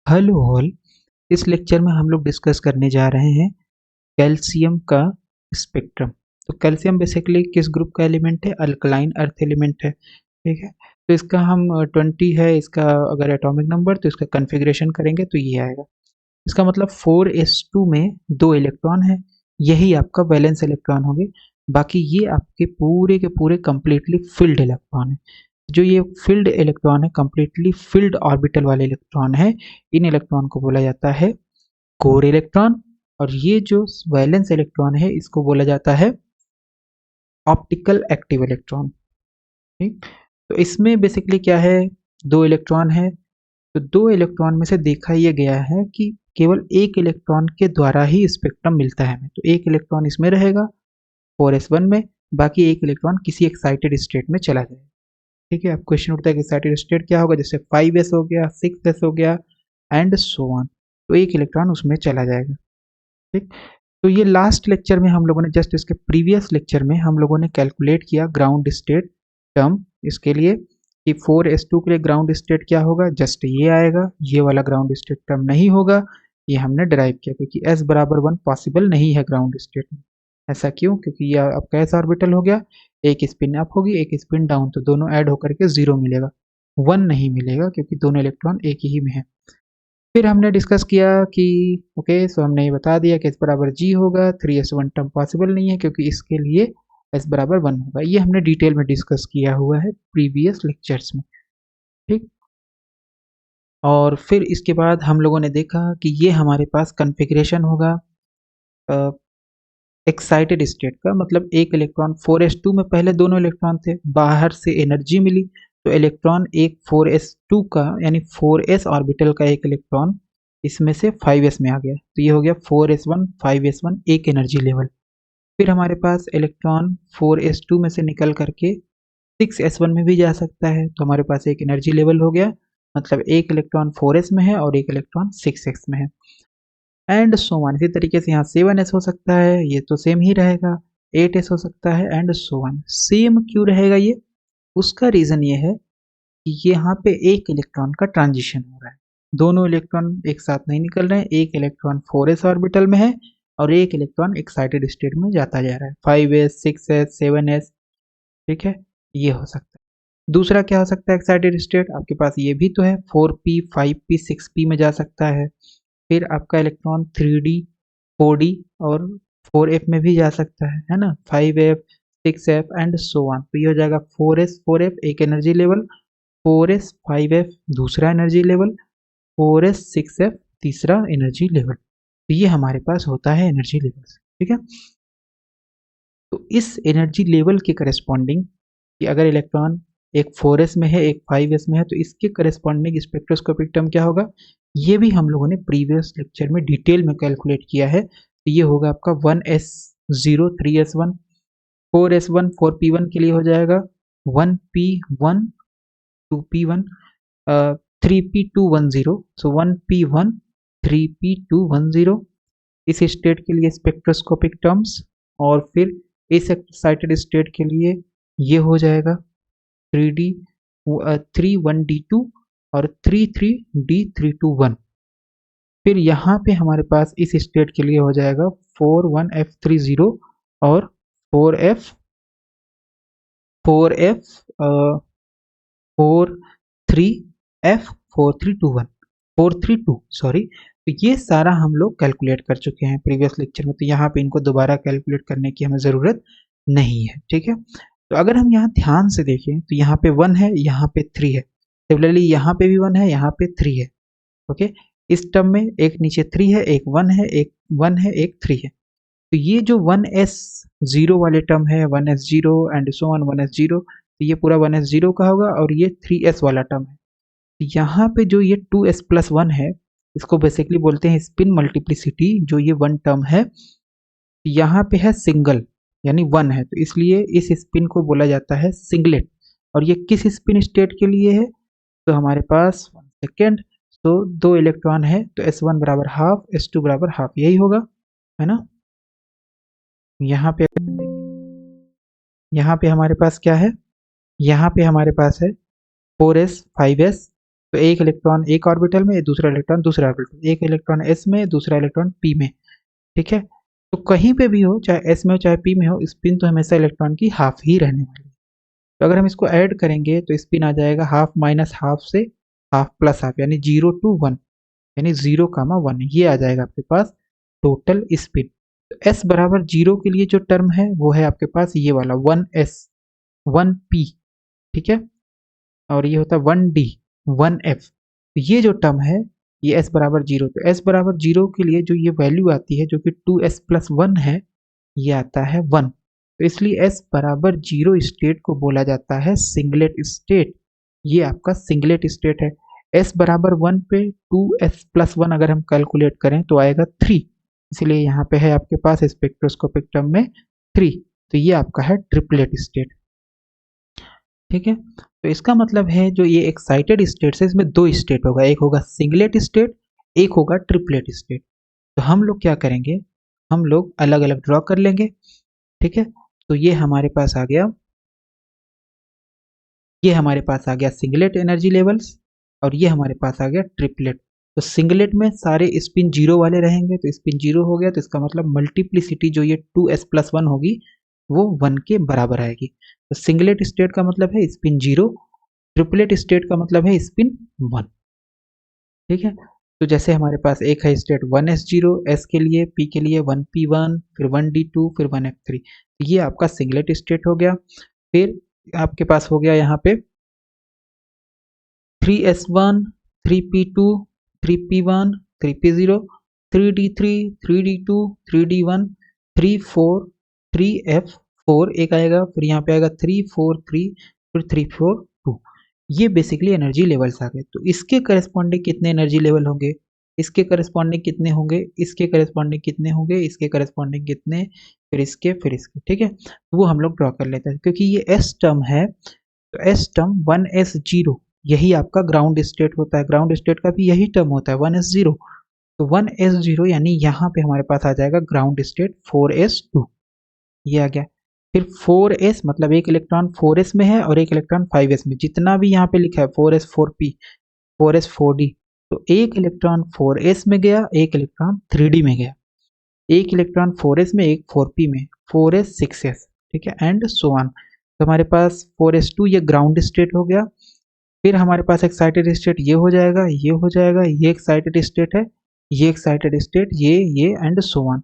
Hello all. इस lecture में हम लोग डिस्कस करने जा रहे हैं कैल्शियम का स्पेक्ट्रम। तो कैल्शियम बेसिकली किस ग्रुप का एलिमेंट है? अल्कलाइन अर्थ एलिमेंट है। ठीक है, तो इसका हम 20 है इसका अगर एटॉमिक नंबर, तो इसका कन्फिग्रेशन करेंगे तो ये आएगा। इसका मतलब 4s2 में 2 इलेक्ट्रॉन है, यही आपका वैलेंस इलेक्ट्रॉन होंगे। बाकी ये आपके पूरे के पूरे कंप्लीटली फिल्ड इलेक्ट्रॉन है। जो ये फील्ड इलेक्ट्रॉन है, कंप्लीटली फील्ड ऑर्बिटल वाले इलेक्ट्रॉन है। इन इलेक्ट्रॉन को बोला जाता है कोर इलेक्ट्रॉन। और ये जो वैलेंस इलेक्ट्रॉन है इसको बोला जाता है ऑप्टिकल एक्टिव इलेक्ट्रॉन। ठीक, तो इसमें बेसिकली क्या है, दो इलेक्ट्रॉन है। तो दो इलेक्ट्रॉन में से देखा यह गया है कि केवल एक इलेक्ट्रॉन के द्वारा ही स्पेक्ट्रम मिलता है हमें। तो एक इलेक्ट्रॉन इसमें रहेगा 4s1 में, बाकी एक इलेक्ट्रॉन किसी एक्साइटेड स्टेट में चला जाएगा। ठीक है, अब क्वेश्चन उठता है कि एक्साइटेड स्टेट क्या होगा, जैसे 5s हो गया, 6s हो गया एंड सो ऑन। तो एक इलेक्ट्रॉन उसमें चला जाएगा। ठीक, तो ये लास्ट लेक्चर में हम लोगों ने, जस्ट इसके प्रीवियस लेक्चर में हम लोगों ने कैलकुलेट किया ग्राउंड स्टेट टर्म इसके लिए कि 4s2 के लिए ग्राउंड स्टेट क्या होगा, जस्ट ये आएगा। ये वाला ग्राउंड स्टेट टर्म नहीं होगा, ये हमने डिराइव किया क्योंकि s बराबर 1 पॉसिबल नहीं है ग्राउंड स्टेट में। ऐसा क्यों? क्योंकि ये आपका s ऑर्बिटल हो गया, एक स्पिन अप होगी एक स्पिन डाउन, तो दोनों ऐड होकर के 0 मिलेगा, 1 नहीं मिलेगा क्योंकि दोनों इलेक्ट्रॉन एक ही में है। फिर हमने डिस्कस किया कि ओके, सो हमने ये बता दिया कि s बराबर g होगा। 3s1 टर्म पॉसिबल नहीं है क्योंकि इसके लिए s बराबर 1 होगा। ये हमने डिटेल में डिस्कस किया हुआ है प्रीवियस लेक्चर्स में। ठीक, और फिर इसके बाद हम लोगों ने देखा कि ये हमारे पास कन्फिग्रेशन होगा एक्साइटेड स्टेट का। मतलब एक इलेक्ट्रॉन 4s2 में पहले दोनों इलेक्ट्रॉन थे, बाहर से एनर्जी मिली, तो इलेक्ट्रॉन एक 4s2 का यानी 4s ऑर्बिटल का एक इलेक्ट्रॉन इसमें से 5s में आ गया। तो ये हो गया 4s1 5s1 एक एनर्जी लेवल। फिर हमारे पास इलेक्ट्रॉन 4s2 में से निकल करके 6s1 में भी जा सकता है, तो हमारे पास एक एनर्जी लेवल हो गया। मतलब एक इलेक्ट्रॉन 4s में है और एक इलेक्ट्रॉन 6s में है एंड सो वन। इसी तरीके से यहाँ 7s हो सकता है, ये तो सेम ही रहेगा। 8s हो सकता है एंड सो वन। सेम क्यों रहेगा ये? उसका रीजन ये है कि यहाँ पे एक इलेक्ट्रॉन का ट्रांजिशन हो रहा है, दोनों इलेक्ट्रॉन एक साथ नहीं निकल रहे हैं। एक इलेक्ट्रॉन 4s ऑर्बिटल में है और एक इलेक्ट्रॉन एक्साइटेड स्टेट में जाता जा रहा है, 5s 6s 7s। ठीक है, ये हो सकता है। दूसरा क्या हो सकता है एक्साइटेड स्टेट, आपके पास ये भी तो है 4p 5p 6p में जा सकता है। फिर आपका इलेक्ट्रॉन 3d 4d और 4f में भी जा सकता है ना, 5f 6f and so on. तो ये हो जाएगा 4s 4f एक एनर्जी लेवल, 4s 5f दूसरा एनर्जी लेवल, 4s 6f तीसरा एनर्जी लेवल। तो ये हमारे पास होता है एनर्जी लेवल्स। ठीक है, तो इस एनर्जी लेवल के करस्पॉन्डिंग कि अगर इलेक्ट्रॉन एक 4s में है एक 5s में है, तो इसके करस्पॉन्डिंग स्पेक्ट्रोस्कोपिक टर्म क्या होगा, ये भी हम लोगों ने प्रीवियस लेक्चर में डिटेल में कैलकुलेट किया है। तो ये होगा आपका 1s0 3s1, 4s1 4p1 के लिए हो जाएगा 1p1 2p1 3p210। सो 1p1 3p210 इस स्टेट के लिए स्पेक्ट्रोस्कोपिक टर्म्स। और फिर इस एक्साइटेड स्टेट के लिए ये हो जाएगा 3d 31d2 और 33d321। फिर यहाँ पे हमारे पास इस स्टेट के लिए हो जाएगा 41f30 और 4f 43f 4321 432 सॉरी। तो ये सारा हम लोग कैलकुलेट कर चुके हैं प्रीवियस लेक्चर में, तो यहाँ पे इनको दोबारा कैलकुलेट करने की हमें ज़रूरत नहीं है। ठीक है, तो अगर हम यहाँ ध्यान से देखें तो यहाँ पे 1 है, यहाँ पे 3 है। सिमिलरली यहाँ पे भी 1 है, यहाँ पे 3 है। ओके, इस टर्म में एक नीचे 3 है, एक 1 है, एक 1 है, एक 3 है। तो ये जो 1s0 वाले टर्म है 1s0 and so on 1s0, तो ये पूरा 1s0 का होगा और ये 3s वाला टर्म है। तो यहाँ पे जो ये 2s+1 है, इसको बेसिकली बोलते हैं स्पिन मल्टीप्लिसिटी। जो ये 1 टर्म है यहाँ पे है सिंगल यानी 1 है, तो इसलिए इस स्पिन को बोला जाता है सिंगलेट। और ये किस स्पिन स्टेट के लिए है, तो हमारे पास 1 सेकेंड, तो 2 इलेक्ट्रॉन है तो s1 बराबर हाफ s2 बराबर हाफ, यही होगा है ना। यहाँ पे हमारे पास क्या है, यहाँ पे हमारे पास है 4s 5s तो एक इलेक्ट्रॉन एक ऑर्बिटल में, दूसरा इलेक्ट्रॉन दूसरा ऑर्बिटल, एक इलेक्ट्रॉन एस में, दूसरा इलेक्ट्रॉन पी में, ठीक है। तो कहीं पे भी हो, चाहे एस में हो चाहे पी में हो, स्पिन तो हमेशा इलेक्ट्रॉन की हाफ ही रहने वाली है। तो अगर हम इसको ऐड करेंगे तो स्पिन आ जाएगा हाफ माइनस हाफ से हाफ प्लस हाफ, यानी 0 to 1, यानी 0, 1, ये आ जाएगा आपके पास टोटल स्पिन। तो एस बराबर 0 के लिए जो टर्म है वो है आपके पास ये वाला 1s 1p, ठीक है, और ये होता है 1d 1f। तो ये जो टर्म है ये s बराबर 0, तो s बराबर 0 के लिए जो ये वैल्यू आती है जो कि 2s+1 है, ये आता है 1। तो इसलिए s बराबर 0 स्टेट को बोला जाता है सिंगलेट स्टेट। ये आपका सिंगलेट स्टेट है। s बराबर 1 पे 2s+1 अगर हम कैलकुलेट करें तो आएगा 3, इसलिए यहाँ पे है आपके पास स्पेक्ट्रोस्कोपिक टर्म में 3। तो ये आपका है ट्रिपलेट स्टेट, ठीक है। तो इसका मतलब है जो ये एक्साइटेड स्टेट है इसमें दो स्टेट होगा, एक होगा सिंगलेट स्टेट, एक होगा ट्रिपलेट स्टेट। तो हम लोग क्या करेंगे, हम लोग अलग अलग ड्रॉ कर लेंगे, ठीक है। तो ये हमारे पास आ गया, ये हमारे पास आ गया सिंगलेट एनर्जी लेवल्स, और ये हमारे पास आ गया ट्रिपलेट। तो सिंगलेट में सारे स्पिन जीरो वाले रहेंगे, तो स्पिन जीरो हो गया तो इसका मतलब मल्टीप्लिसिटी जो ये 2s+1 होगी वो 1 के बराबर आएगी। तो सिंगलेट स्टेट का मतलब है स्पिन जीरो, ट्रिपलेट स्टेट का मतलब है स्पिन 1, ठीक है। तो जैसे हमारे पास एक है स्टेट 1s0 s के लिए, p के लिए 1p1, फिर 1d2, फिर 1f3, ये आपका सिंगलेट स्टेट हो गया। फिर आपके पास हो गया यहाँ पे 3s1, 3p2, 3p1, 3p0, 3d3, 3d2, 3d1, 3 4, 3f4 एक आएगा, फिर यहाँ पे आएगा 3 4 3, फिर 3 4 2। ये बेसिकली एनर्जी लेवल्स आ गए। तो इसके करस्पॉन्डिंग कितने एनर्जी लेवल होंगे, इसके करस्पॉन्डिंग कितने होंगे, इसके करस्पॉन्डिंग कितने होंगे, इसके करस्पॉन्डिंग कितने, फिर इसके, ठीक है। तो वो हम लोग ड्रॉ कर लेते हैं क्योंकि ये एस टर्म है। तो एस टर्म 1s0 यही आपका ग्राउंड स्टेट होता है, ग्राउंड स्टेट का भी यही टर्म होता है 1s0। तो 1s0 यानी यहाँ पे हमारे पास आ जाएगा ग्राउंड स्टेट 4s2, ये आ गया। फिर 4s मतलब एक इलेक्ट्रॉन 4s में है और एक इलेक्ट्रॉन 5s में, जितना भी यहाँ पे लिखा है 4s 4p 4s 4d, तो एक इलेक्ट्रॉन 4s में गया, एक इलेक्ट्रॉन 3d में गया, एक इलेक्ट्रॉन 4s में, एक 4p में, 4s 6s, ठीक है, एंड सो ऑन। तो हमारे पास 4s2 ये ग्राउंड स्टेट हो गया। फिर हमारे पास एक्साइटेड स्टेट ये हो जाएगा, ये हो जाएगा, ये एक्साइटेड स्टेट है, ये एक्साइटेड स्टेट, ये एंड सो ऑन,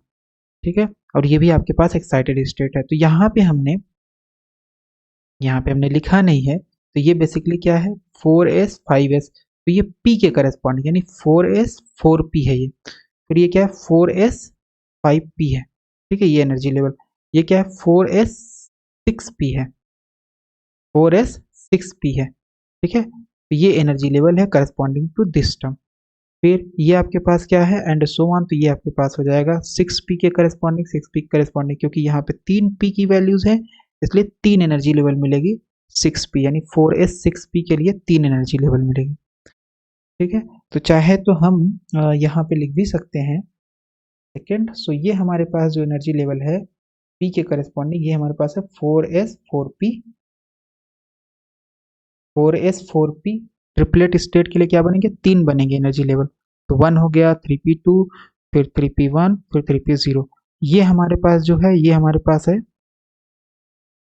ठीक है। और ये भी आपके पास एक्साइटेड स्टेट है। तो यहाँ पे हमने लिखा नहीं है, तो ये बेसिकली क्या है 4s 5s, तो ये p के करस्पॉन्डिंग यानी 4s 4p है ये। फिर ये क्या है 4s 5p है, ठीक है, ये एनर्जी लेवल। ये क्या है 4s 6p है, 4s 6p है, ठीक है। तो ये एनर्जी लेवल है करस्पॉन्डिंग टू दिस टर्म। फिर ये आपके पास क्या है एंड सो ऑन, तो ये आपके पास हो जाएगा 6p के करस्पॉन्डिंग, 6p के करस्पॉन्डिंग, क्योंकि यहाँ पे 3p की वैल्यूज है इसलिए 3 एनर्जी लेवल मिलेगी 6p, यानी 4s 6p के लिए 3 एनर्जी लेवल मिलेगी, ठीक है। तो चाहे तो हम यहाँ पे लिख भी सकते हैं सेकेंड। सो ये हमारे पास जो एनर्जी लेवल है p के करस्पॉन्डिंग, ये हमारे पास है 4s 4p, 4s 4p। Triplet state के लिए क्या बनेंगे, 3 बनेंगे एनर्जी लेवल। तो 1 हो गया 3p2, फिर 3p1, फिर 3p0। ये हमारे पास जो है ये हमारे पास है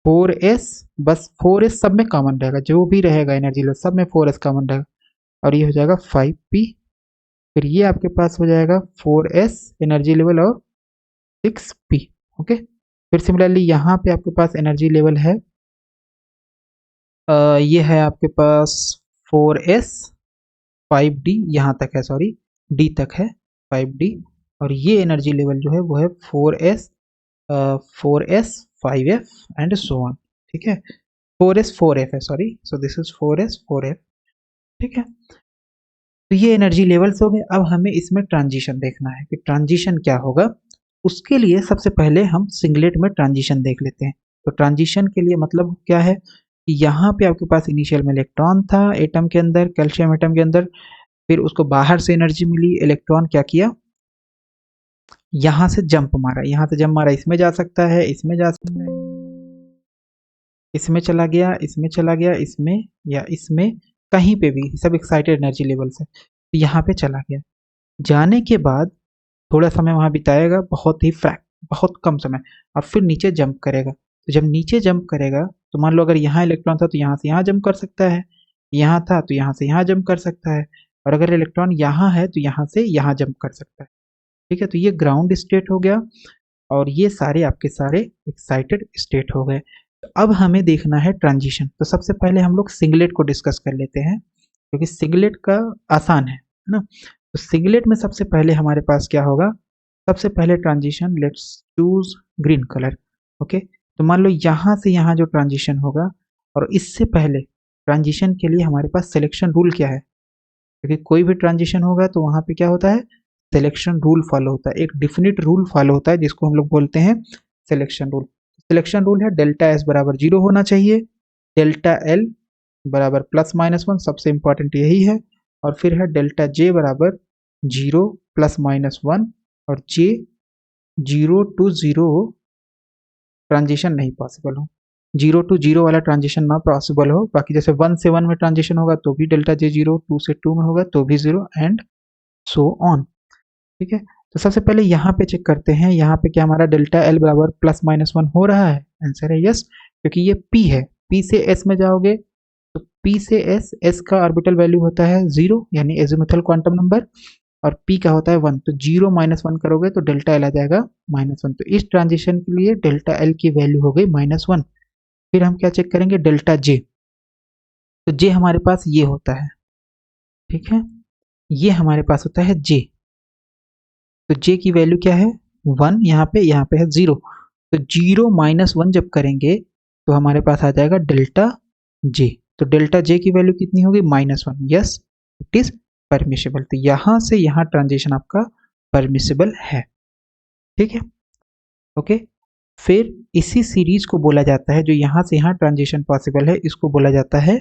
4s, बस 4s सब में कॉमन रहेगा, जो भी रहेगा एनर्जी लेवल सब में 4s कॉमन रहेगा, और ये हो जाएगा 5p। फिर ये आपके पास हो जाएगा 4s एनर्जी लेवल और 6p, ओके। फिर सिमिलरली यहाँ पे आपके पास एनर्जी लेवल है ये है आपके पास 4s 5d, यहाँ तक है, सॉरी d तक है 5d, और ये एनर्जी लेवल जो है वो है 4s 5f and so on, ठीक है। 4s 4f है, sorry, so this is 4s 4f, ठीक है। तो ये एनर्जी लेवल्स हो गए। अब हमें इसमें ट्रांजिशन देखना है कि ट्रांजिशन क्या होगा। उसके लिए सबसे पहले हम सिंगलेट में ट्रांजिशन देख लेते हैं। तो ट्रांजिशन के लिए मतलब क्या है कि यहाँ पे आपके पास इनिशियल में इलेक्ट्रॉन था एटम के अंदर, कैल्शियम एटम के अंदर, फिर उसको बाहर से एनर्जी मिली, इलेक्ट्रॉन क्या किया, यहाँ से जंप मारा, यहाँ से जंप मारा, इसमें जा सकता है, इसमें जा सकता है, इसमें चला गया, इसमें चला गया, इसमें या इसमें, कहीं पे भी, सब एक्साइटेड एनर्जी लेवल से, तो यहाँ पे चला गया। जाने के बाद थोड़ा समय वहाँ बिताएगा, बहुत कम समय, और फिर नीचे जंप करेगा। तो जब नीचे जंप करेगा तो मान लो अगर यहाँ इलेक्ट्रॉन था तो यहाँ से यहाँ जंप कर सकता है, यहाँ था तो यहाँ से यहाँ जंप कर सकता है, और अगर इलेक्ट्रॉन यहाँ है तो यहाँ से यहाँ जंप कर सकता है। ठीक है, तो ये ग्राउंड स्टेट हो गया, और ये सारे आपके सारे एक्साइटेड स्टेट हो गए। तो अब हमें देखना है ट्रांजिशन। तो सबसे पहले हम लोग सिंगलेट को डिस्कस कर लेते हैं, क्योंकि सिंगलेट का आसान है ना। तो सिंगलेट में सबसे पहले हमारे पास क्या होगा, सबसे पहले transition, let's choose green colour. Okay, तो मान लो यहाँ से यहाँ जो ट्रांजिशन होगा, और इससे पहले ट्रांजिशन के लिए हमारे पास सिलेक्शन रूल क्या है, क्योंकि कोई भी ट्रांजिशन होगा तो वहाँ पे क्या होता है, सिलेक्शन रूल फॉलो होता है, एक डिफिनिट रूल फॉलो होता है जिसको हम लोग बोलते हैं सिलेक्शन रूल। सिलेक्शन रूल है डेल्टा एस बराबर 0 होना चाहिए, डेल्टा एल बराबर +-1, सबसे इंपॉर्टेंट यही है, और फिर है डेल्टा जे बराबर 0 +-1, और जे 0 to 0 ट्रांजिशन नहीं पॉसिबल हो, 0 to 0 वाला ट्रांजिशन ना पॉसिबल हो। बाकी जैसे 1 से 1 में ट्रांजिशन होगा तो भी डेल्टा जे 0, 2 से 2 में होगा तो भी 0, एंड सो ऑन। ठीक है, तो सबसे पहले यहाँ पे चेक करते हैं, यहाँ पे क्या हमारा डेल्टा एल बराबर +-1 हो रहा है, आंसर है यस, क्योंकि ये पी है। पी से एस में जाओगे तो पी से एस, एस का ऑर्बिटल वैल्यू होता है 0 यानी एजिमुथल क्वांटम नंबर, और पी का होता है 1, तो 0 -1 करोगे तो डेल्टा एल आ जाएगा -1। तो इस ट्रांजिशन के लिए डेल्टा एल की वैल्यू हो गई -1। फिर हम क्या चेक करेंगे, डेल्टा जे। तो जे हमारे पास ये होता है, ठीक है, ये हमारे पास होता है जे। तो जे की वैल्यू क्या है, 1, यहाँ पे है 0। तो 0 -1 जब करेंगे तो हमारे पास आ जाएगा डेल्टा जे। तो डेल्टा जे की वैल्यू कितनी होगी, -1। Yes, it is permissible. तो यहाँ से यहाँ ट्रांजिशन आपका परमिसिबल है। ठीक है, ओके। फिर इसी सीरीज को बोला जाता है, जो यहाँ से यहाँ ट्रांजिशन पॉसिबल है, इसको बोला जाता है,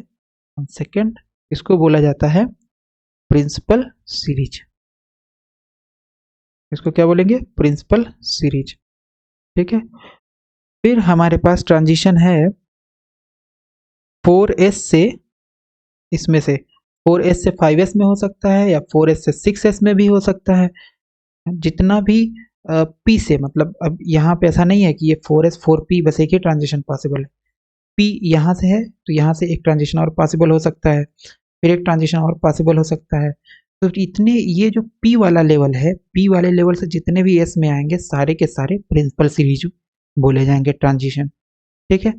सेकेंड, इसको बोला जाता है प्रिंसिपल सीरीज। इसको क्या बोलेंगे, प्रिंसिपल सीरीज। ठीक है, फिर हमारे पास ट्रांजिशन है 4s से, इसमें से 4s से 5s में हो सकता है, या 4s से 6s में भी हो सकता है। जितना भी p से, मतलब अब यहाँ पे ऐसा नहीं है कि ये 4s 4p बस एक ही ट्रांजिशन पॉसिबल है। p यहाँ से है तो यहाँ से एक ट्रांजिशन और पॉसिबल हो सकता है, फिर एक ट्रांजिशन और पॉसिबल हो सकता है। तो इतने, ये जो p वाला लेवल है, p वाले लेवल से जितने भी s में आएंगे सारे के सारे प्रिंसिपल सीरीज बोले जाएंगे ट्रांजिशन। ठीक है,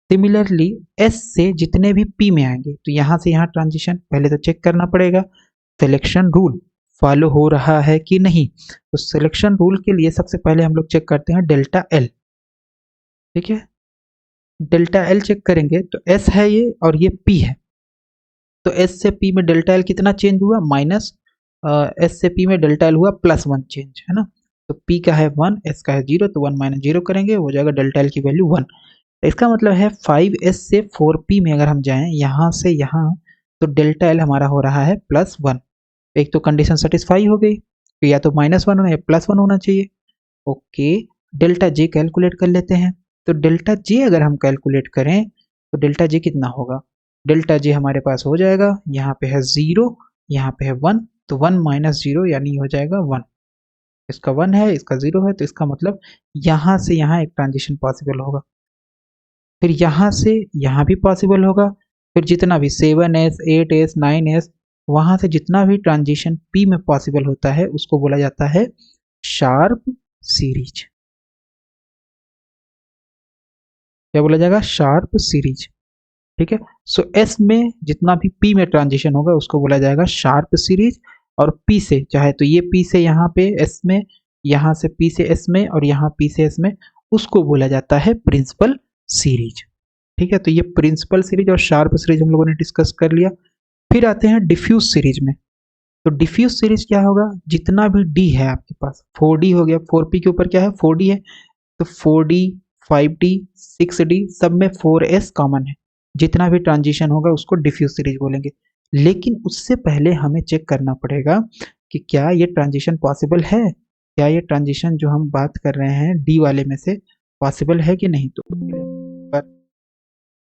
सिमिलरली s से जितने भी p में आएंगे, तो यहाँ से यहाँ ट्रांजिशन पहले तो चेक करना पड़ेगा सिलेक्शन रूल फॉलो हो रहा है कि नहीं। तो सिलेक्शन रूल के लिए सबसे पहले हम लोग चेक करते हैं डेल्टा एल। ठीक है, डेल्टा एल चेक करेंगे तो s है ये और ये p है, तो s से p में डेल्टा एल कितना चेंज हुआ, माइनस, s से p में डेल्टा एल हुआ +1 चेंज, है ना। तो p का है 1, s का है 0, तो 1 - 0 करेंगे, हो जाएगा डेल्टा एल की वैल्यू 1। इसका मतलब है 5s से 4p में अगर हम जाएं यहाँ से यहाँ, तो डेल्टा एल हमारा हो रहा है +1। एक तो कंडीशन सेटिस्फाई हो गई, तो या तो -1 होना या +1 होना चाहिए। ओके, डेल्टा जे कैलकुलेट कर लेते हैं। तो डेल्टा जे अगर हम कैलकुलेट करें तो डेल्टा जे कितना होगा, डेल्टा जे हमारे पास हो जाएगा, यहाँ पे है 0, यहाँ पे है 1, तो 1 - 0 यानी हो जाएगा 1। इसका 1 है, इसका 0 है, तो इसका मतलब यहाँ से यहाँ एक ट्रांजिशन पॉसिबल होगा, फिर यहाँ से यहाँ भी पॉसिबल होगा, फिर जितना भी 7s 8s 9s, वहाँ से जितना भी ट्रांजिशन p में पॉसिबल होता है उसको बोला जाता है शार्प सीरीज। क्या बोला जाएगा, शार्प सीरीज। ठीक है, सो s में जितना भी p में ट्रांजिशन होगा उसको बोला जाएगा शार्प सीरीज, और p से, चाहे तो ये p से यहाँ पे s में, यहाँ से p से s में, और यहाँ p से s में, उसको बोला जाता है प्रिंसिपल सीरीज। ठीक है, तो ये प्रिंसिपल सीरीज और शार्प सीरीज हम लोगों ने डिस्कस कर लिया। फिर आते हैं डिफ्यूज सीरीज में। तो डिफ्यूज सीरीज क्या होगा, जितना भी d है आपके पास, 4d हो गया, 4p के ऊपर क्या है 4d है, तो 4d 5d 6d सब में 4s कॉमन है, जितना भी ट्रांजिशन होगा उसको डिफ्यूज सीरीज बोलेंगे। लेकिन उससे पहले हमें चेक करना पड़ेगा कि क्या ये ट्रांजिशन पॉसिबल है, क्या ये ट्रांजिशन जो हम बात कर रहे हैं डी वाले में से पॉसिबल है कि नहीं। तो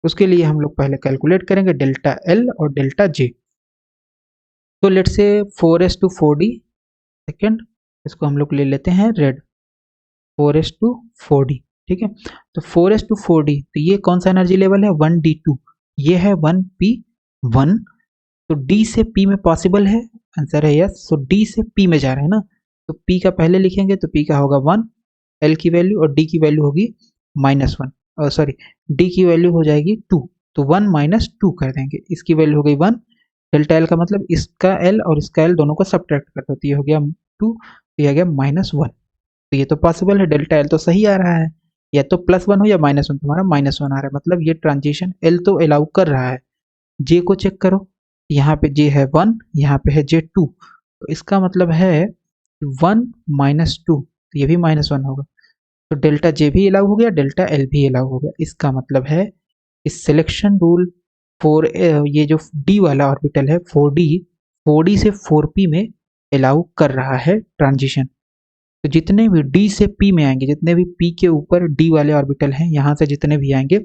उसके लिए हम लोग पहले कैलकुलेट करेंगे डेल्टा एल और डेल्टा जे। तो लेट्स से 4s/4d, सेकेंड इसको हम लोग ले लेते हैं रेड, 4s/4d, ठीक है। तो 4s/4d, तो ये कौन सा एनर्जी लेवल है, 1d2, ये है 1p1। तो d से p में पॉसिबल है, आंसर है यस। तो d से p में जा रहे हैं ना, तो p का पहले लिखेंगे तो p का होगा 1, l की वैल्यू, और d की वैल्यू होगी -1, सॉरी d की वैल्यू हो जाएगी 2, तो 1 - 2 कर देंगे, इसकी वैल्यू हो गई 1। डेल्टा l का मतलब इसका l और इसका l दोनों को सब्ट्रैक्ट कर दो, तो ये हो गया 2, तो ये आ गया -1। तो ये तो पॉसिबल है, डेल्टा एल तो सही आ रहा है, या तो +1 हो या -1, तुम्हारा -1 आ रहा है, मतलब ये ट्रांजिशन एल तो अलाउ कर रहा है। जे को चेक करो, यहाँ पे जे है 1, यहाँ पे है जे 2, तो इसका मतलब है 1 - 2, तो ये भी -1 होगा, तो डेल्टा जे भी अलाउ हो गया, डेल्टा एल भी अलाउ हो गया। इसका मतलब है इस सिलेक्शन रूल फॉर ये जो डी वाला ऑर्बिटल है 4d से 4p में अलाउ कर रहा है ट्रांजिशन। तो जितने भी डी से पी में आएंगे, जितने भी पी के ऊपर डी वाले ऑर्बिटल हैं, यहाँ से जितने भी आएंगे,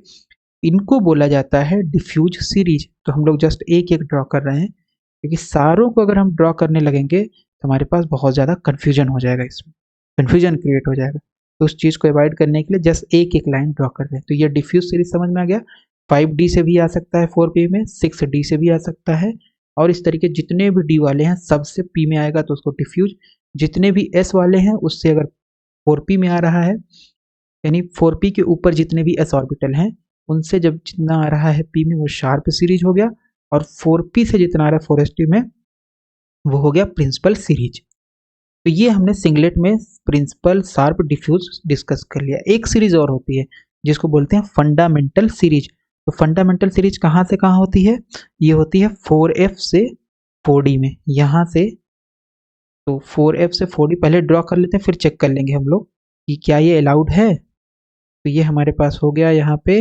इनको बोला जाता है डिफ्यूज सीरीज। तो हम लोग जस्ट एक एक ड्रॉ कर रहे हैं, क्योंकि सारों को अगर हम ड्रॉ करने लगेंगे तो हमारे पास बहुत ज़्यादा कन्फ्यूजन हो जाएगा, इसमें कन्फ्यूजन क्रिएट हो जाएगा। तो उस चीज़ को अवॉइड करने के लिए जस्ट एक एक लाइन ड्रॉ कर रहे हैं। तो ये डिफ्यूज सीरीज समझ में आ गया। 5d से भी आ सकता है 4p में, 6d से भी आ सकता है, और इस तरीके जितने भी डी वाले हैं सबसे p में आएगा तो उसको डिफ्यूज। जितने भी s वाले हैं उससे अगर 4p में आ रहा है, यानी 4p के ऊपर जितने भी s ऑर्बिटल हैं उनसे जब जितना आ रहा है p में वो शार्प सीरीज हो गया, और 4p से जितना आ रहा है 4s में वो हो गया प्रिंसिपल सीरीज। तो ये हमने सिंगलेट में प्रिंसिपल, शार्प, डिफ्यूज डिस्कस कर लिया। एक सीरीज और होती है जिसको बोलते हैं फंडामेंटल सीरीज। तो फंडामेंटल सीरीज कहाँ से कहाँ होती है, ये होती है 4f से 4d में, यहाँ से। तो 4f से 4d पहले ड्रॉ कर लेते हैं, फिर चेक कर लेंगे हम लोग कि क्या ये अलाउड है। तो ये हमारे पास हो गया यहाँ पे,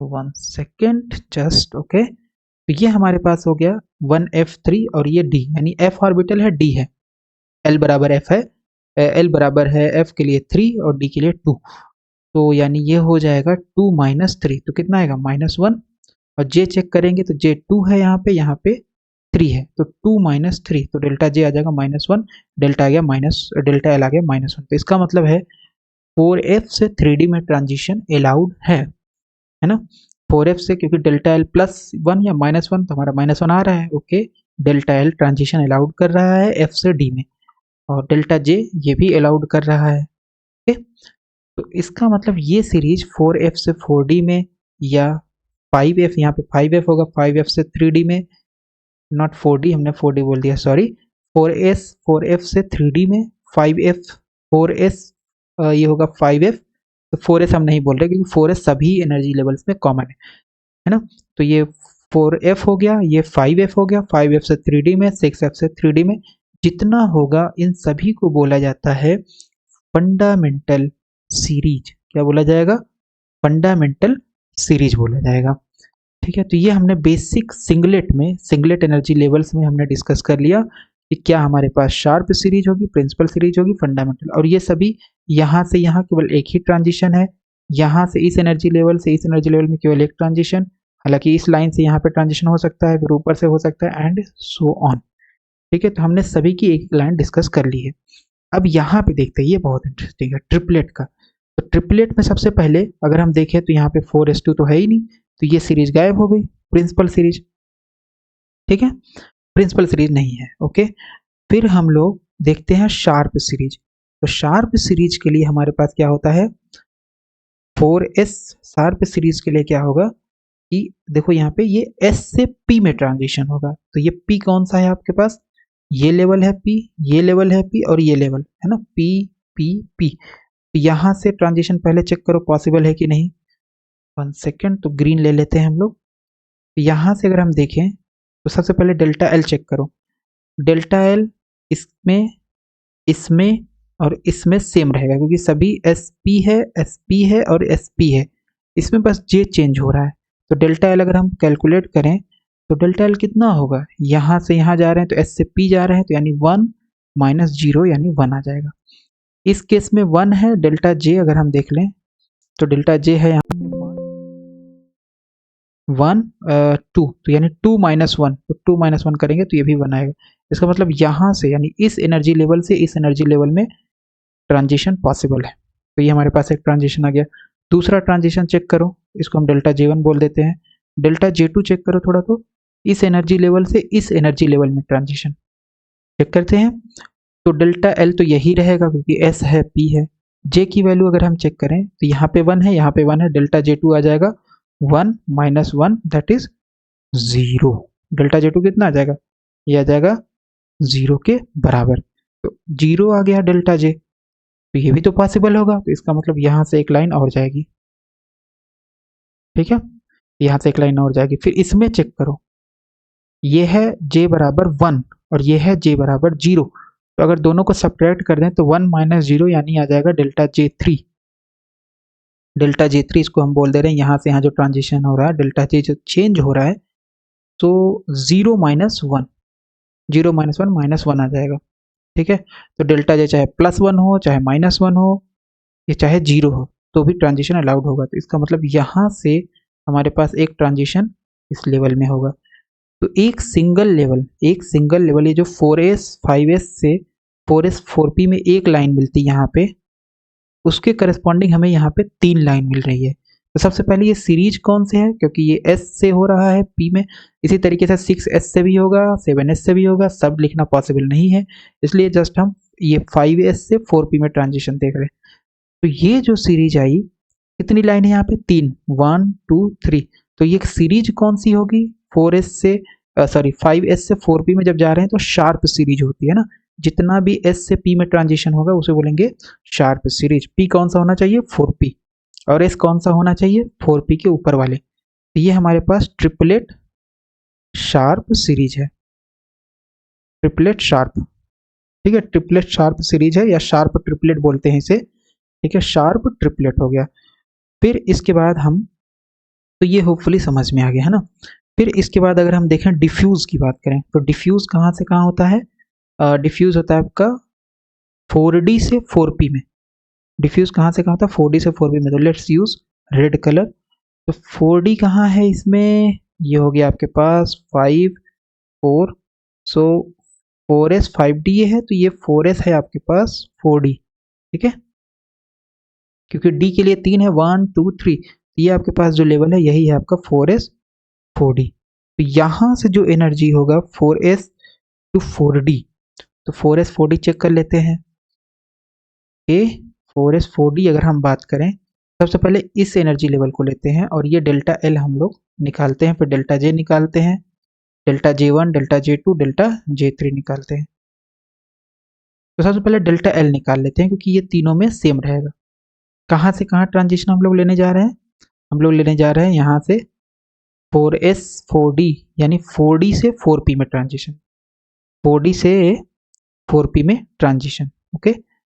1 सेकेंड जस्ट, ओके। तो ये हमारे पास हो गया 1f3, और ये d, यानी f ऑर्बिटल है, d है, l बराबर f है, l बराबर है f के लिए 3 और d के लिए 2। तो यानी ये हो जाएगा 2 - 3, तो कितना आएगा -1। और j चेक करेंगे तो j 2 है, यहाँ पे 3 है, तो 2 - 3, तो डेल्टा j आ जाएगा -1, डेल्टा आ गया डेल्टा l आ गया -1। तो इसका मतलब है 4f से 3d में ट्रांजिशन अलाउड है ना। 4f से, क्योंकि डेल्टा l +1 या -1, तो हमारा -1 आ रहा है, okay. Delta l transition allowed कर रहा है f से d में, और डेल्टा j ये भी अलाउड कर रहा है, ओके। तो इसका मतलब ये सीरीज 4f से 4d में, या 5f, यहाँ पे 5f होगा, 5f से 3d में, नॉट 4d, हमने 4d बोल दिया, सॉरी। 4f से 3d में, 5f 4s, ये होगा 5f, तो 4s हम नहीं बोल रहे क्योंकि 4s सभी एनर्जी लेवल्स में कॉमन है ना। तो ये 4f हो गया, ये 5f हो गया, 5f से 3d में, 6f से 3d में, जितना होगा इन सभी को बोला जाता है फंडामेंटल सीरीज। क्या बोला जाएगा, फंडामेंटल सीरीज बोला जाएगा, ठीक है। तो ये हमने बेसिक सिंगलेट में, सिंगलेट एनर्जी लेवल्स में हमने डिस्कस कर लिया कि क्या हमारे पास शार्प सीरीज होगी, प्रिंसिपल सीरीज होगी, फंडामेंटल, और ये सभी यहाँ से यहाँ केवल एक ही ट्रांजिशन है, यहाँ से इस एनर्जी लेवल से इस एनर्जी लेवल में केवल एक ट्रांजिशन, हालांकि इस लाइन से यहाँ पे ट्रांजिशन हो सकता है, फिर ऊपर से हो सकता है, एंड सो ऑन, ठीक है। तो हमने सभी की एक लाइन डिस्कस कर ली है। अब यहाँ पे देखते हैं, ये बहुत इंटरेस्टिंग है ट्रिपलेट का। तो ट्रिपलेट में सबसे पहले अगर हम देखें तो यहाँ पे 4s2 तो है ही नहीं, तो ये सीरीज गायब हो गई, प्रिंसिपल सीरीज, ठीक है, प्रिंसिपल सीरीज नहीं है, ओके। फिर हम लोग देखते हैं शार्प सीरीज। तो शार्प सीरीज के लिए हमारे पास क्या होता है, 4s शार्प सीरीज के लिए क्या होगा कि देखो यहाँ पे ये s से p में ट्रांजिशन होगा। तो ये p कौन सा है आपके पास, ये लेवल है p, ये लेवल है p, और ये लेवल है ना p p p। तो यहाँ से ट्रांजिशन पहले चेक करो पॉसिबल है कि नहीं, 1 सेकेंड। तो ग्रीन ले लेते हैं हम लोग। यहाँ से अगर हम देखें तो सबसे पहले डेल्टा एल चेक करो, डेल्टा एल इसमें, इसमें और इसमें सेम रहेगा, क्योंकि सभी एस पी है और एस पी है, इसमें बस जे चेंज हो रहा है। तो डेल्टा एल अगर हम कैलकुलेट करें तो डेल्टा एल कितना होगा, यहाँ से यहाँ जा रहे हैं तो एस से पी जा रहे हैं, तो यानी 1 - 0 यानी 1 आ जाएगा। इस केस में 1 है, डेल्टा जे अगर हम देख लें तो डेल्टा जे है यहाँ 1 2, तो यानी 2 माइनस 1, तो 2 माइनस 1 करेंगे तो ये भी 1 आएगा। इसका मतलब यहाँ से यानी इस एनर्जी लेवल से इस एनर्जी लेवल में ट्रांजिशन पॉसिबल है। तो ये हमारे पास एक ट्रांजिशन आ गया। दूसरा ट्रांजिशन चेक करो, इसको हम डेल्टा J1 बोल देते हैं। डेल्टा J2 चेक करो थोड़ा, तो इस एनर्जी लेवल से इस एनर्जी लेवल में ट्रांजिशन चेक करते हैं। तो डेल्टा L तो यही रहेगा क्योंकि S है, P है। J की वैल्यू अगर हम चेक करें तो यहाँ पे 1 है, यहाँ पे 1 है, डेल्टा J2 आ जाएगा 1 minus 1 that is 0। Delta J2 कितना आ जाएगा, ये आ जाएगा 0 के बराबर। तो 0 आ गया डेल्टा J, तो ये भी तो पॉसिबल होगा, तो इसका मतलब यहाँ से एक लाइन और जाएगी। ठीक है, यहाँ से एक लाइन और जाएगी। फिर इसमें चेक करो, ये है J बराबर 1 और ये है J बराबर 0। तो अगर दोनों को सब्ट्रैक्ट कर दें तो 1 माइनस 0 यानी आ जाएगा डेल्टा J3। डेल्टा J3 इसको हम बोल दे रहे हैं, यहाँ से यहाँ जो ट्रांजिशन हो रहा है, डेल्टा J जो चेंज हो रहा है, तो 0 माइनस 1, 0 माइनस 1 माइनस 1 आ जाएगा। ठीक है, तो डेल्टा J चाहे +1 हो, चाहे -1 हो, या चाहे 0 हो, तो भी ट्रांजिशन अलाउड होगा। तो इसका मतलब यहाँ से हमारे पास एक ट्रांजिशन इस लेवल में होगा। तो एक सिंगल लेवल ये जो 4s 5s से 4s 4p में एक लाइन मिलती है यहाँ पे, उसके करस्पॉन्डिंग हमें यहाँ पे 3 लाइन मिल रही है। तो सबसे पहले ये सीरीज कौन से है, क्योंकि ये S से हो रहा है P में, इसी तरीके से 6s से भी होगा, 7s से भी होगा, सब लिखना पॉसिबल नहीं है, इसलिए जस्ट हम ये 5s से 4p में ट्रांजिशन देख रहे हैं। तो ये जो सीरीज आई, कितनी लाइन है यहाँ पे, 3, 1 2 3। तो ये सीरीज कौन सी होगी, 4s से 5s से 4p में जब जा रहे हैं तो शार्प सीरीज होती है ना, जितना भी s से p में ट्रांजिशन होगा उसे बोलेंगे शार्प सीरीज। p कौन सा होना चाहिए, 4p, और s कौन सा होना चाहिए, 4p के ऊपर वाले। तो ये हमारे पास ट्रिपलेट शार्प सीरीज है, ट्रिपलेट शार्प। ठीक है, ट्रिपलेट शार्प सीरीज है या शार्प ट्रिपलेट बोलते हैं इसे। ठीक है, शार्प ट्रिपलेट हो गया। फिर इसके बाद हम, तो ये होपफुली समझ में आ गया है ना। फिर इसके बाद अगर हम देखें डिफ्यूज की बात करें, तो डिफ्यूज कहाँ से कहाँ होता है, डिफ्यूज होता है आपका 4D से 4p में। डिफ्यूज कहाँ से कहाँ होता है, 4D से 4p में। तो लेट्स यूज रेड कलर। तो 4D कहाँ है इसमें, ये हो गया आपके पास 5 4, सो 4s 5D ये है, तो ये 4s है आपके पास 4D। ठीक है, क्योंकि D के लिए 3 है, 1 2 3, ये आपके पास जो लेवल है यही है आपका 4s 4D। तो यहाँ से जो एनर्जी होगा 4s टू 4D, तो 4s 4D चेक कर लेते हैं। ए 4s 4D अगर हम बात करें, सबसे पहले इस एनर्जी लेवल को लेते हैं और ये डेल्टा L हम लोग निकालते हैं, फिर डेल्टा J निकालते हैं, delta J1 delta J2 delta J3 निकालते हैं। तो सबसे पहले डेल्टा L निकाल लेते हैं क्योंकि ये तीनों में सेम रहेगा। कहाँ से कहाँ ट्रांजिशन हम लोग लेने जा रहे हैं, हम लोग लेने जा रहे हैं यहाँ से 4s 4D यानी 4D से 4p में ट्रांजिशन, 4D से 4p में ट्रांजिशन। ओके,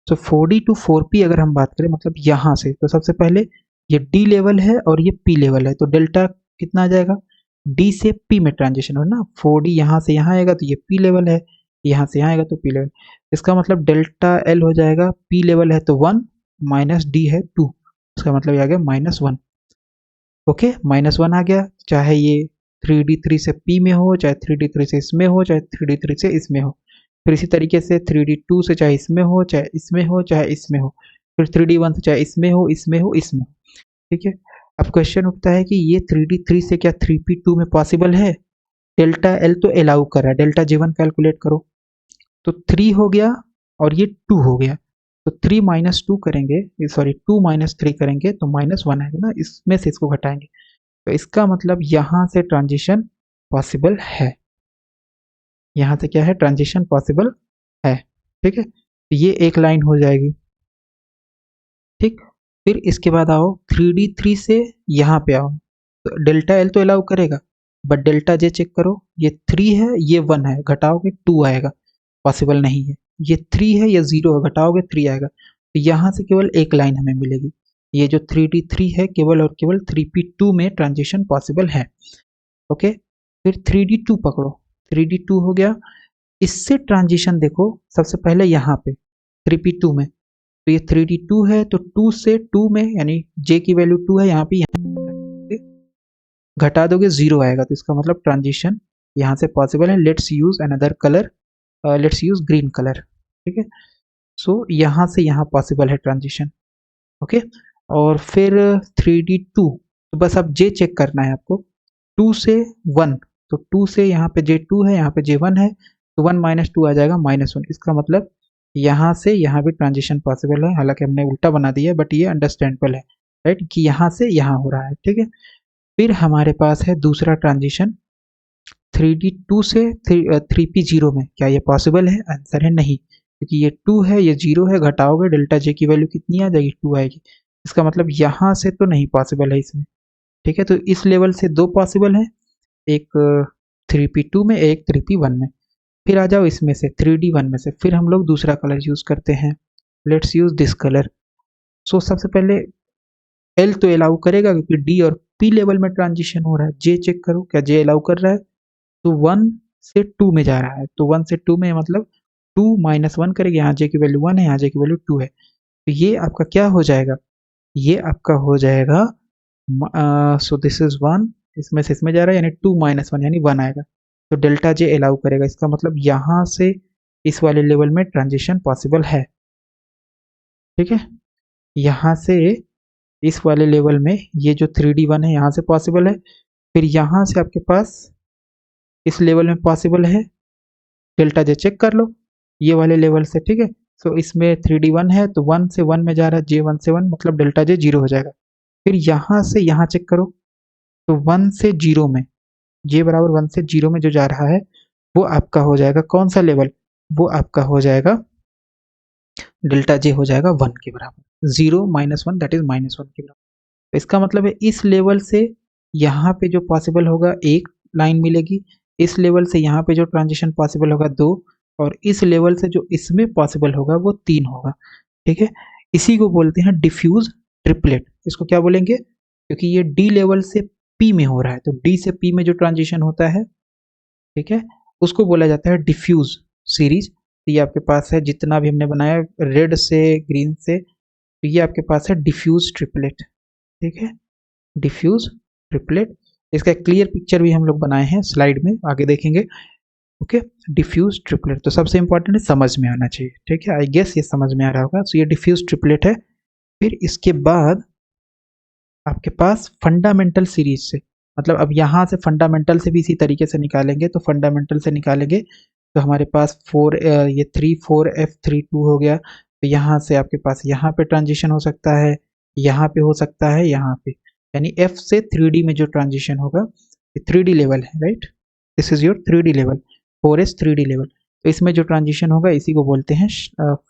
तो 4D टू 4p अगर हम बात करें मतलब यहाँ से, तो सबसे पहले ये D लेवल है और ये P लेवल है, तो डेल्टा कितना आ जाएगा, D से P में ट्रांजिशन हो ना, 4D यहाँ से यहाँ आएगा तो ये P लेवल है, यहाँ से यहाँ आएगा तो P लेवल। इसका मतलब डेल्टा L हो जाएगा, P लेवल है तो 1 माइनस D है 2, इसका मतलब आ गया -1। ओके, -1 आ गया, चाहे ये 3D3 से P में हो, चाहे 3D3 से इसमें हो, चाहे 3D3 से इसमें हो। फिर इसी तरीके से 3D2 से चाहे इसमें हो, चाहे इसमें हो, चाहे इसमें हो। फिर 3D1 से चाहे इसमें हो, इसमें हो, इसमें हो। ठीक है, अब क्वेश्चन उठता है कि ये 3D3 से क्या 3P2 में पॉसिबल है। डेल्टा L तो अलाउ कर रहा है, डेल्टा J1 कैलकुलेट करो, तो 3 हो गया और ये 2 हो गया, तो 3 माइनस 2 करेंगे, सॉरी 2 माइनस 3 करेंगे तो -1 आएगा ना, इसमें से इसको घटाएंगे, तो इसका मतलब यहाँ से ट्रांजिशन पॉसिबल है, यहाँ से क्या है, ट्रांजिशन पॉसिबल है। ठीक है, तो ये एक लाइन हो जाएगी। ठीक, फिर इसके बाद आओ 3D3 से यहाँ पे आओ, तो डेल्टा L तो अलाउ करेगा, बट डेल्टा J चेक करो, ये 3 है, ये 1 है, घटाओगे 2 आएगा, पॉसिबल नहीं है। ये 3 है, ये 0 है, घटाओगे 3 आएगा, तो यहाँ से केवल एक लाइन हमें मिलेगी, ये जो 3D3 है केवल और केवल 3P2 में ट्रांजिशन पॉसिबल है। ओके, फिर 3D2 पकड़ो, 3D2 हो गया, इससे ट्रांजिशन देखो सबसे पहले यहाँ पे 3P2 में, तो ये 3D2 है, तो 2 से 2 में यानी J की वैल्यू 2 है यहाँ पे, घटा दोगे 0 आएगा, तो इसका मतलब ट्रांजिशन यहाँ से पॉसिबल है। Let's use another colour, let's use green colour, ठीक है। सो यहाँ से यहाँ पॉसिबल है ट्रांजिशन, ओके। और फिर 3D2, तो बस अब जे चेक करना है आपको, 2 से 1, तो 2 से यहाँ पे J2 है, यहाँ पे J1 है, तो 1 माइनस 2 आ जाएगा -1। इसका मतलब यहाँ से यहाँ भी ट्रांजिशन पॉसिबल है, हालांकि हमने उल्टा बना दिया है, बट ये अंडरस्टैंडेबल है, राइट, कि यहाँ से यहाँ हो रहा है, ठीक है। फिर हमारे पास है दूसरा ट्रांजिशन 3D2 से 3P0 में, क्या ये पॉसिबल है? आंसर है नहीं, क्योंकि ये 2 है, ये 0 है, घटाओगे डेल्टा जे की वैल्यू कितनी आ जाएगी? 2 आएगी। इसका मतलब यहाँ से तो नहीं पॉसिबल है इसमें, ठीक है। तो इस लेवल से दो पॉसिबल है, एक 3P2 में, एक 3P1 में। फिर आ जाओ इसमें से 3D1 में से, फिर हम लोग दूसरा कलर यूज करते हैं। Let's use this colour. So सबसे पहले एल तो अलाउ करेगा, क्योंकि डी और पी लेवल में ट्रांजिशन हो रहा है। जे चेक करो, क्या जे अलाउ कर रहा है? तो 1 से 2 में जा रहा है, तो 1 से 2 में मतलब 2 माइनस 1 करेंगे, यहाँ जे की वैल्यू 1 है, यहाँ जे की वैल्यू 2 है, तो ये आपका क्या हो जाएगा? ये आपका हो जाएगा, सो दिस इज 1, इसमें से इसमें जा रहा है, यानी 2 माइनस 1 यानी 1 आएगा, तो डेल्टा जे अलाउ करेगा। इसका मतलब यहाँ से इस वाले लेवल में ट्रांजिशन पॉसिबल है, ठीक है। यहाँ से इस वाले लेवल में ये जो 3D1 है यहाँ से पॉसिबल है, फिर यहाँ से आपके पास इस लेवल में पॉसिबल है, डेल्टा जे चेक कर लो ये वाले लेवल से, ठीक है। सो इसमें 3D1 है, तो 1 से 1 में जा रहा है, जे 1 से 1 मतलब डेल्टा जे 0 हो जाएगा। फिर यहाँ से यहाँ चेक करो, तो 1 से 0 में, जे बराबर 1 से 0 में जो जा रहा है वो आपका हो जाएगा कौन सा लेवल? वो आपका हो जाएगा डेल्टा जे हो जाएगा 1 के बराबर, 0 माइनस 1 दैट इज -1 के बराबर। तो इसका मतलब है इस लेवल से यहाँ पे जो पॉसिबल होगा एक लाइन मिलेगी, इस लेवल से यहाँ पे जो ट्रांजिशन पॉसिबल होगा 2, और इस लेवल से जो इसमें पॉसिबल होगा वो 3 होगा, ठीक है। इसी को बोलते हैं डिफ्यूज ट्रिपलेट। इसको क्या बोलेंगे? क्योंकि ये डी लेवल से पी में हो रहा है, तो डी से पी में जो ट्रांजिशन होता है, ठीक है, उसको बोला जाता है डिफ्यूज सीरीज। ये आपके पास है जितना भी हमने बनाया रेड से ग्रीन से, तो ये आपके पास है डिफ्यूज ट्रिपलेट, ठीक है, डिफ्यूज ट्रिपलेट। इसका क्लियर पिक्चर भी हम लोग बनाए हैं, स्लाइड में आगे देखेंगे, ओके। डिफ्यूज ट्रिपलेट तो सबसे इंपॉर्टेंट है, समझ में आना चाहिए, ठीक है। आई गेस ये समझ में आ रहा होगा। सो ये डिफ्यूज ट्रिपलेट है। फिर इसके बाद आपके पास फंडामेंटल सीरीज से, मतलब अब यहाँ से फंडामेंटल से भी इसी तरीके से निकालेंगे, तो फंडामेंटल से निकालेंगे तो हमारे पास 4 ये 3 4 F 3 2 हो गया, तो यहाँ से आपके पास यहाँ पे ट्रांजिशन हो सकता है, यहाँ पे हो सकता है, यहाँ पे, यानी F से 3D में जो ट्रांजिशन होगा ये 3D लेवल है, right, this is your 3D level, 4S 3D level. तो इसमें जो ट्रांजिशन होगा इसी को बोलते हैं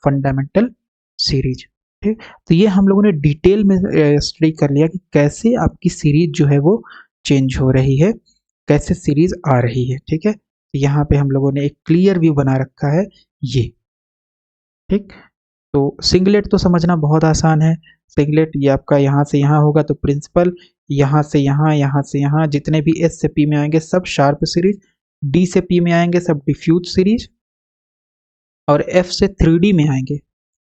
फंडामेंटल सीरीज, ठीक। तो ये हम लोगों ने डिटेल में स्टडी कर लिया कि कैसे आपकी सीरीज जो है वो चेंज हो रही है, कैसे सीरीज आ रही है, ठीक है। यहाँ पे हम लोगों ने एक क्लियर व्यू बना रखा है ये, ठीक। तो सिंगलेट तो समझना बहुत आसान है। सिंगलेट ये आपका यहाँ से यहाँ होगा, तो प्रिंसिपल यहाँ से यहाँ, यहाँ से यहाँ, जितने भी एस से पी में आएंगे सब शार्प सीरीज, डी से पी में आएंगे सब डिफ्यूज सीरीज, और एफ से 3D में आएंगे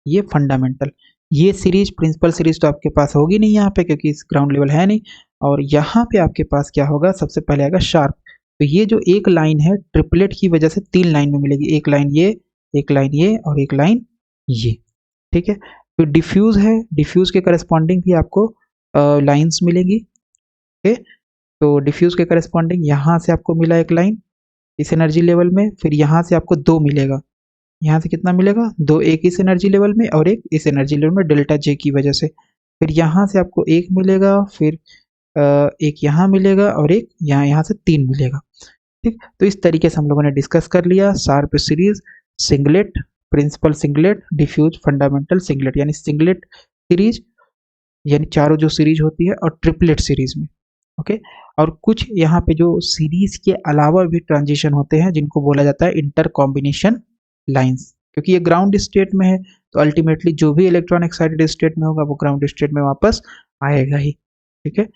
ये फंडामेंटल। ये सीरीज प्रिंसिपल सीरीज तो आपके पास होगी नहीं यहाँ पे, क्योंकि इस ग्राउंड लेवल है नहीं। और यहाँ पे आपके पास क्या होगा? सबसे पहले आएगा शार्प। तो ये जो एक लाइन है ट्रिपलेट की वजह से 3 लाइन में मिलेगी, एक लाइन ये, एक लाइन ये, और एक लाइन ये, ठीक है। तो डिफ्यूज है, डिफ्यूज के करस्पॉन्डिंग भी आपको लाइन्स मिलेगी, ठीक है। तो डिफ्यूज के करस्पॉन्डिंग यहाँ से आपको मिला एक लाइन इस एनर्जी लेवल में, फिर यहाँ से आपको 2 मिलेगा, यहाँ से कितना मिलेगा? 2, एक इस एनर्जी लेवल में और एक इस एनर्जी लेवल में डेल्टा जे की वजह से। फिर यहाँ से आपको एक मिलेगा, फिर एक यहाँ मिलेगा, और एक यहाँ, यहाँ से 3 मिलेगा, ठीक। तो इस तरीके से हम लोगों ने डिस्कस कर लिया sharp series, singlet, principal singlet, diffuse, fundamental singlet, यानी सिंगलेट सीरीज यानी चारों जो सीरीज होती है, और ट्रिपलेट सीरीज में, ओके। और कुछ यहाँ पे जो सीरीज के अलावा भी ट्रांजिशन होते हैं जिनको बोला जाता है इंटर कॉम्बिनेशन लाइंस, क्योंकि ये ग्राउंड स्टेट में है, तो अल्टीमेटली जो भी इलेक्ट्रॉन एक्साइटेड स्टेट में होगा वो ग्राउंड स्टेट में वापस आएगा ही, ठीक है।